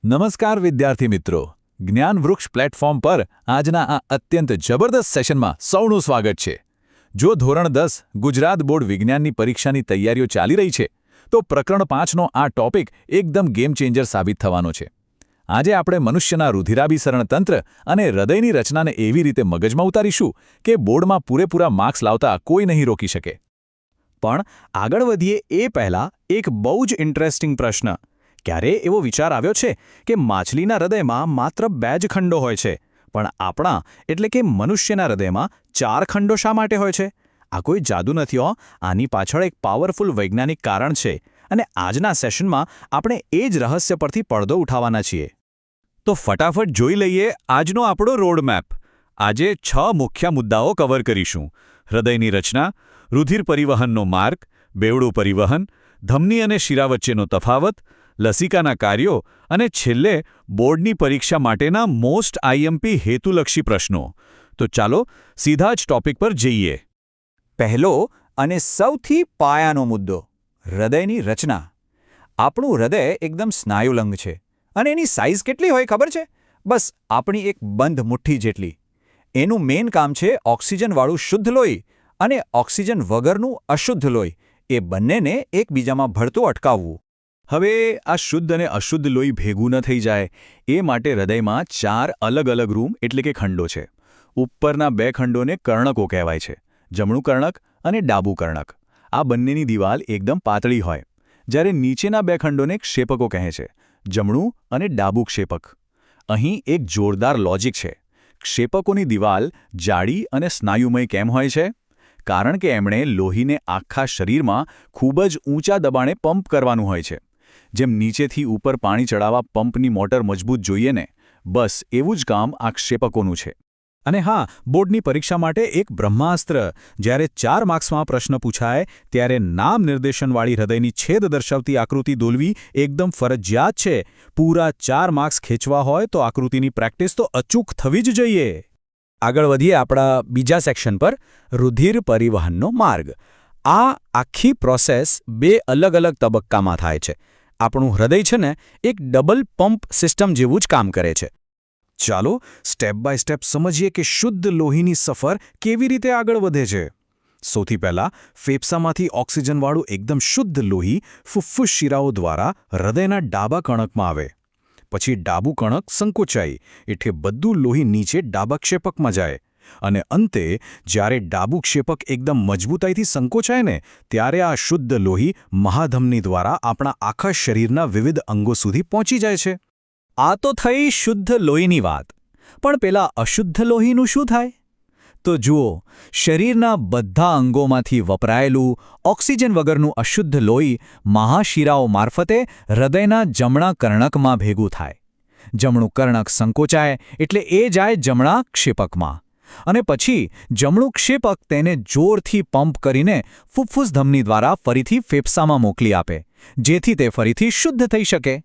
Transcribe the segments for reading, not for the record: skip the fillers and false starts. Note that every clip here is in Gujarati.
નમસ્કાર વિદ્યાર્થી મિત્રો, જ્ઞાન વૃક્ષ પ્લેટફોર્મ પર આજના આ અત્યંત જબરદસ્ત સેશનમાં સૌનું સ્વાગત છે. જો ધોરણ 10 ગુજરાત બોર્ડ વિજ્ઞાનની પરીક્ષાની તૈયારીઓ ચાલી રહી છે, તો પ્રકરણ 5નો આ ટોપિક એકદમ ગેમ ચેન્જર સાબિત થવાનો છે. આજે આપણે મનુષ્યના રુધિરાભિસરણ તંત્ર અને હૃદયની રચનાને એવી રીતે મગજમાં ઉતારીશું કે બોર્ડમાં પૂરેપૂરા માર્ક્સ લાવતા કોઈ નહીં રોકી શકે. પણ આગળ વધીએ એ પહેલાં એક બહુ જ ઇન્ટરેસ્ટિંગ પ્રશ્ન. ક્યારે એવો વિચાર આવ્યો છે કે માછલીના હૃદયમાં માત્ર 2 જ ખંડો હોય છે, પણ આપણા એટલે કે મનુષ્યના હૃદયમાં 4 ખંડો શા માટે હોય છે? આ કોઈ જાદુ નથી હો, આની પાછળ એક પાવરફુલ વૈજ્ઞાનિક કારણ છે અને આજના સેશનમાં આપણે એ જ રહસ્ય પરથી પડદો ઉઠાવવાના છીએ. તો ફટાફટ જોઈ લઈએ આજનો આપણો રોડમેપ. આજે 6 મુખ્ય મુદ્દાઓ કવર કરીશું: હૃદયની રચના, રુધિર પરિવહનનો માર્ગ, બેવડું પરિવહન, ધમની અને શિરા વચ્ચેનો તફાવત, લસિકાના કાર્યો અને છેલ્લે બોર્ડની પરીક્ષા માટેના મોસ્ટ આઈએમપી હેતુલક્ષી પ્રશ્નો. તો ચાલો સીધા જ ટોપિક પર જઈએ. પહેલો અને સૌથી પાયાનો મુદ્દો: હૃદયની રચના. આપણું હૃદય એકદમ સ્નાયુલંગ છે અને એની સાઇઝ કેટલી હોય ખબર છે? બસ આપણી એક બંધ મુઠ્ઠી જેટલી. એનું મેઇન કામ છે ઓક્સિજનવાળું શુદ્ધ લોહી અને ઓક્સિજન વગરનું અશુદ્ધ લોહી, એ બંનેને એકબીજામાં ભળતું અટકાવવું. હવે આ શુદ્ધ અને અશુદ્ધ લોહી ભેગું ન થઈ જાય એ માટે હૃદયમાં 4 અલગ અલગ રૂમ એટલે કે ખંડો છે. ઉપરના 2 ખંડોને કર્ણકો કહેવાય છે, જમણું કર્ણક અને ડાબું કર્ણક. આ બંનેની દિવાલ એકદમ પાતળી હોય, જ્યારે નીચેના 2 ખંડોને ક્ષેપકો કહે છે, જમણું અને ડાબું ક્ષેપક. અહીં એક જોરદાર લોજિક છે. ક્ષેપકોની દિવાલ જાડી અને સ્નાયુમય કેમ હોય છે? કારણ કે એમણે લોહીને આખા શરીરમાં ખૂબ જ ઊંચા દબાણે પંપ કરવાનું હોય છે. જેમ નીચેથી ઉપર પાણી ચડાવવા પંપની મોટર મજબૂત જોઈએ ને, બસ એવું જ કામ આ ક્ષેપકોનું છે. અને હા, બોર્ડની પરીક્ષા માટે એક બ્રહ્માસ્ત્ર. જ્યારે 4 માર્ક્સમાં પ્રશ્ન પૂછાય ત્યારે નામ નિર્દેશનવાળી હૃદયની છેદ દર્શાવતી આકૃતિ દોરવી એકદમ ફરજિયાત છે. પૂરા 4 માર્ક્સ ખેંચવા હોય તો આકૃતિની પ્રેક્ટિસ તો અચૂક થવી જ જોઈએ. આગળ વધીએ આપણા બીજા સેક્શન પર: રુધિર પરિવહનનો માર્ગ. આ આખી પ્રોસેસ 2 અલગ અલગ તબક્કામાં થાય છે. આપણું હૃદય છે ને, એક ડબલ પંપ સિસ્ટમ જેવું જ કામ કરે છે. ચાલો સ્ટેપ બાય સ્ટેપ સમજીએ કે શુદ્ધ લોહીની સફર કેવી રીતે આગળ વધે છે. સૌથી પહેલાં ફેફસામાંથી ઓક્સિજનવાળું એકદમ શુદ્ધ લોહી ફુફ્ફુસ શિરાઓ દ્વારા હૃદયના ડાબા કણકમાં આવે. પછી ડાબું કણક સંકોચાય એટલે બધું લોહી નીચે ડાબા ક્ષેપકમાં જાય. અને અંતે જ્યારે ડાબું ક્ષેપક એકદમ મજબૂતાઈથી સંકોચાય ને, ત્યારે આ શુદ્ધ લોહી મહાધમની દ્વારા આપણા આખા શરીરના વિવિધ અંગો સુધી પહોંચી જાય છે. આ તો થઈ શુદ્ધ લોહીની વાત. પણ પેલા અશુદ્ધ લોહીનું શું થાય? તો જુઓ, શરીરના બધા અંગોમાંથી વપરાયેલું ઓક્સિજન વગરનું અશુદ્ધ લોહી મહાશિરાઓ મારફતે હૃદયના જમણા કર્ણકમાં ભેગું થાય. જમણું કર્ણક સંકોચાય એટલે એ જાય જમણા ક્ષેપકમાં. અને પછી જમણું ક્ષેપક તેને જોરથી પંપ કરીને ફુફ્ફુસ ધમની દ્વારા ફરીથી ફેફસામાં મોકલી આપે, જેથી તે ફરીથી શુદ્ધ થઈ શકે.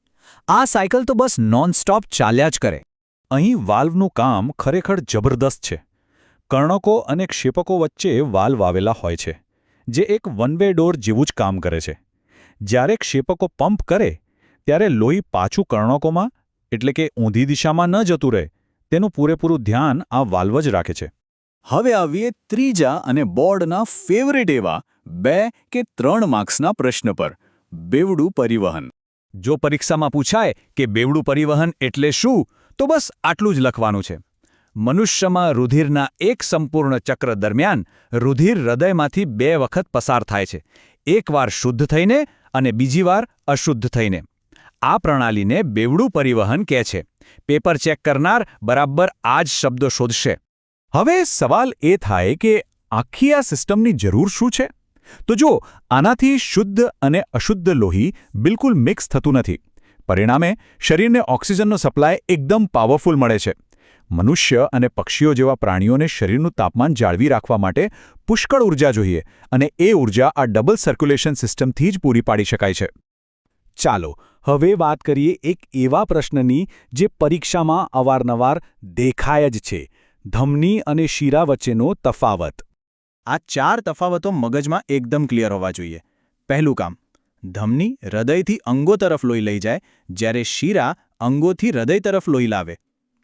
આ સાયકલ તો બસ નોનસ્ટોપ ચાલ્યા જ કરે. અહીં વાલ્વનું કામ ખરેખર જબરદસ્ત છે. કર્ણકો અને ક્ષેપકો વચ્ચે વાલ્વ આવેલા હોય છે, જે એક વન વે ડોર જેવું જ કામ કરે છે. જ્યારે ક્ષેપકો પંપ કરે ત્યારે લોહી પાછું કર્ણકોમાં એટલે કે ઊંધી દિશામાં ન જતું રહે, તેનું પૂરેપૂરું ધ્યાન આ વાલ્વ જ રાખે છે. હવે આવીએ ત્રીજા અને બોર્ડના ફેવરેટ એવા 2 કે 3 માર્ક્સના પ્રશ્ન પર: બેવડું પરિવહન. જો પરીક્ષામાં પૂછાય કે બેવડું પરિવહન એટલે શું, તો બસ આટલું જ લખવાનું છે. મનુષ્યમાં રુધિરના એક સંપૂર્ણ ચક્ર દરમિયાન રુધિર હૃદયમાંથી 2 વખત પસાર થાય છે, એકવાર શુદ્ધ થઈને અને બીજી વાર અશુદ્ધ થઈને. આ પ્રણાલીને બેવડું પરિવહન કહે છે. પેપર ચેક કરનાર બરાબર આ જ શબ્દો શોધશે. હવે સવાલ એ થાય કે આખી આ સિસ્ટમની જરૂર શું છે? તો જો, આનાથી શુદ્ધ અને અશુદ્ધ લોહી બિલકુલ મિક્સ થતું નથી. પરિણામે શરીરને ઓક્સિજનનો સપ્લાય એકદમ પાવરફુલ મળે છે. મનુષ્ય અને પક્ષીઓ જેવા પ્રાણીઓને શરીરનું તાપમાન જાળવી રાખવા માટે પુષ્કળ ઊર્જા જોઈએ, અને એ ઊર્જા આ ડબલ સર્ક્યુલેશન સિસ્ટમથી જ પૂરી પાડી શકાય છે. ચાલો હવે વાત કરીએ એક એવા પ્રશ્નની જે પરીક્ષામાં અવારનવાર દેખાય જ છે: ધમની અને શિરા વચ્ચેનો તફાવત. આ 4 તફાવતો મગજમાં એકદમ ક્લિયર હોવા જોઈએ. પહેલું કામ: ધમની હૃદયથી અંગો તરફ લોહી લઈ જાય, જ્યારે શિરા અંગોથી હૃદય તરફ લોહી લાવે.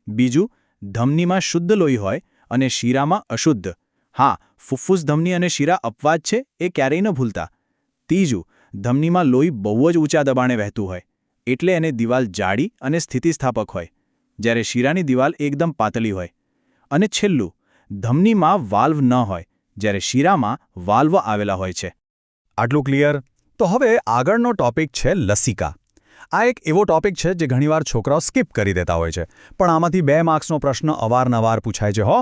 બીજું, ધમનીમાં શુદ્ધ લોહી હોય અને શીરામાં અશુદ્ધ. હા, ફુફ્ફુસ ધમની અને શીરા અપવાદ છે, એ ક્યારેય ન ભૂલતા. ત્રીજું, ધમનીમાં લોહી બહુ જ ઊંચા દબાણે વહેતું હોય, એટલે એને દિવાલ જાડી અને સ્થિતિસ્થાપક હોય, જ્યારે શીરાની દિવાલ એકદમ પાતળી હોય. અને છેલ્લું, ધમનીમાં વાલ્વ ન હોય, જ્યારે શીરામાં વાલ્વ આવેલા હોય છે. આટલું ક્લિયર? તો હવે આગળનો ટોપિક છે લસિકા. આ એક એવો ટોપિક છે જે ઘણીવાર છોકરાઓ સ્કીપ કરી દેતા હોય છે, પણ આમાંથી 2 માર્ક્સનો પ્રશ્ન અવારનવાર પૂછાય છે હો.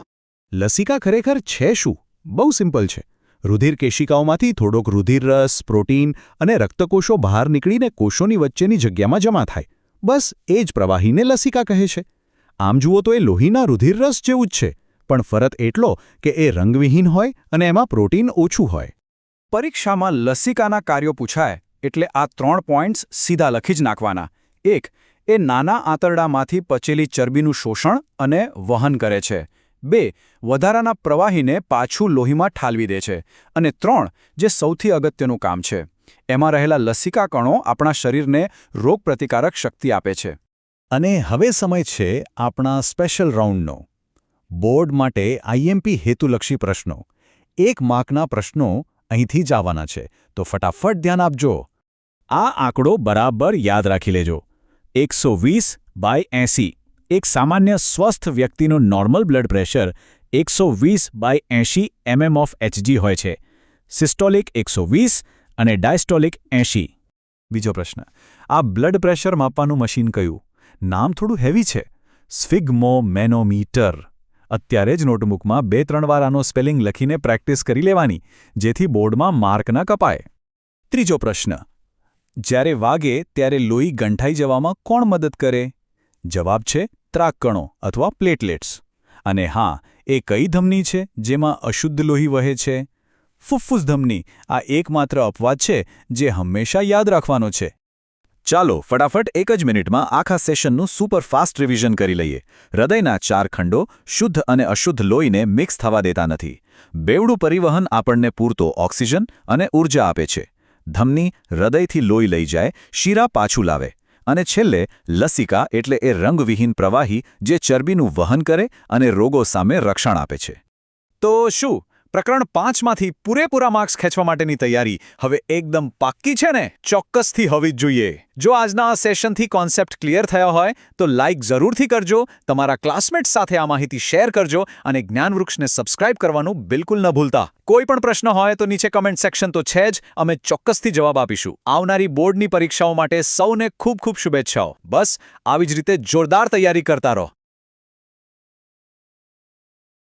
લસિકા ખરેખર છે શું? બહુ સિમ્પલ છે. રુધિર કેશિકાઓમાંથી થોડોક રુધિરરસ, પ્રોટીન અને રક્તકોષો બહાર નીકળીને કોષોની વચ્ચેની જગ્યામાં જમા થાય. બસ એ જ પ્રવાહીને લસિકા કહે છે. આમ જુઓ તો એ લોહીના રુધિરરસ જેવું જ છે, પણ ફરક એટલો કે એ રંગવિહીન હોય અને એમાં પ્રોટીન ઓછું હોય. પરીક્ષામાં લસિકાના કાર્યો પૂછાય એટલે આ 3 પોઈન્ટ્સ સીધા લખી જ નાખવાના. 1. એ નાના આંતરડામાંથી પચેલી ચરબીનું શોષણ અને વહન કરે છે. 2. વધારાના પ્રવાહીને પાછું લોહીમાં ઠાલવી દે છે. અને 3. જે સૌથી અગત્યનું કામ છે, એમાં રહેલા લસિકા કણો આપણા શરીરને રોગપ્રતિકારક શક્તિ આપે છે. અને હવે સમય છે આપણા સ્પેશિયલ રાઉન્ડનો. બોર્ડ માટે આઈએમપી હેતુલક્ષી પ્રશ્નો. 1 માર્કના પ્રશ્નો અહીંથી જ આવવાના છે, તો ફટાફટ ધ્યાન આપજો. આ આંકડો બરાબર યાદ રાખી લેજો. 120/80. એક સામાન્ય સ્વસ્થ વ્યક્તિનું normal blood pressure 120/80 mm of Hg હોય છે. સિસ્ટોલિક 120 અને ડાયસ્ટોલિક 80. બીજો પ્રશ્ન, આ બ્લડ પ્રેશર માપવાનું મશીન કયું? નામ થોડું હેવી છે. સ્ફિગ્મોમેનોમીટર. અત્યારે જ નોટબુકમાં 2-3 વાર આનો સ્પેલિંગ લખીને પ્રેક્ટિસ કરી લેવાની, જેથી બોર્ડમાં માર્ક ન કપાય. ત્રીજો પ્રશ્ન, જ્યારે વાગે ત્યારે લોહી ગંઠાઈ જવામાં કોણ મદદ કરે? જવાબ છે ત્રાકકણો અથવા પ્લેટલેટ્સ. અને હા, એ કઈ ધમની છે જેમાં અશુદ્ધ લોહી વહે છે? ફુફ્ફુસ ધમની. આ એકમાત્ર અપવાદ છે જે હંમેશા યાદ રાખવાનો છે. ચાલો ફટાફટ એક જ મિનિટમાં આખા સેશનનું સુપરફાસ્ટ રિવિઝન કરી લઈએ. હૃદયના 4 ખંડો શુદ્ધ અને અશુદ્ધ લોહીને મિક્સ થવા દેતા નથી. બેવડું પરિવહન આપણને પૂરતો ઓક્સિજન અને ઊર્જા આપે છે. ધમની હૃદયથી લોહી લઈ જાય, શીરા પાછું લાવે. અને છેલ્લે લસિકા એટલે એ રંગવિહીન પ્રવાહી જે ચરબીનું વહન કરે અને રોગો સામે રક્ષણ આપે છે. તો શું પ્રકરણ 5માંથી પૂરેપૂરા માર્ક્સ ખેંચવા માટેની તૈયારી હવે એકદમ પાક્કી છે ને? ચોક્કસથી હોવી જ જોઈએ. જો આજના આ સેશનથી કોન્સેપ્ટ ક્લિયર થયા હોય તો લાઇક જરૂરથી કરજો, તમારા ક્લાસમેટ્સ સાથે આ માહિતી શેર કરજો અને જ્ઞાનવૃક્ષને સબસ્ક્રાઇબ કરવાનું બિલકુલ ન ભૂલતા. કોઈ પણ પ્રશ્ન હોય તો નીચે કમેન્ટ સેક્શન તો છે જ, અમે ચોક્કસથી જવાબ આપીશું. આવનારી બોર્ડની પરીક્ષાઓ માટે સૌને ખૂબ ખૂબ શુભેચ્છાઓ. બસ આવી જ રીતે જોરદાર તૈયારી કરતા રહો.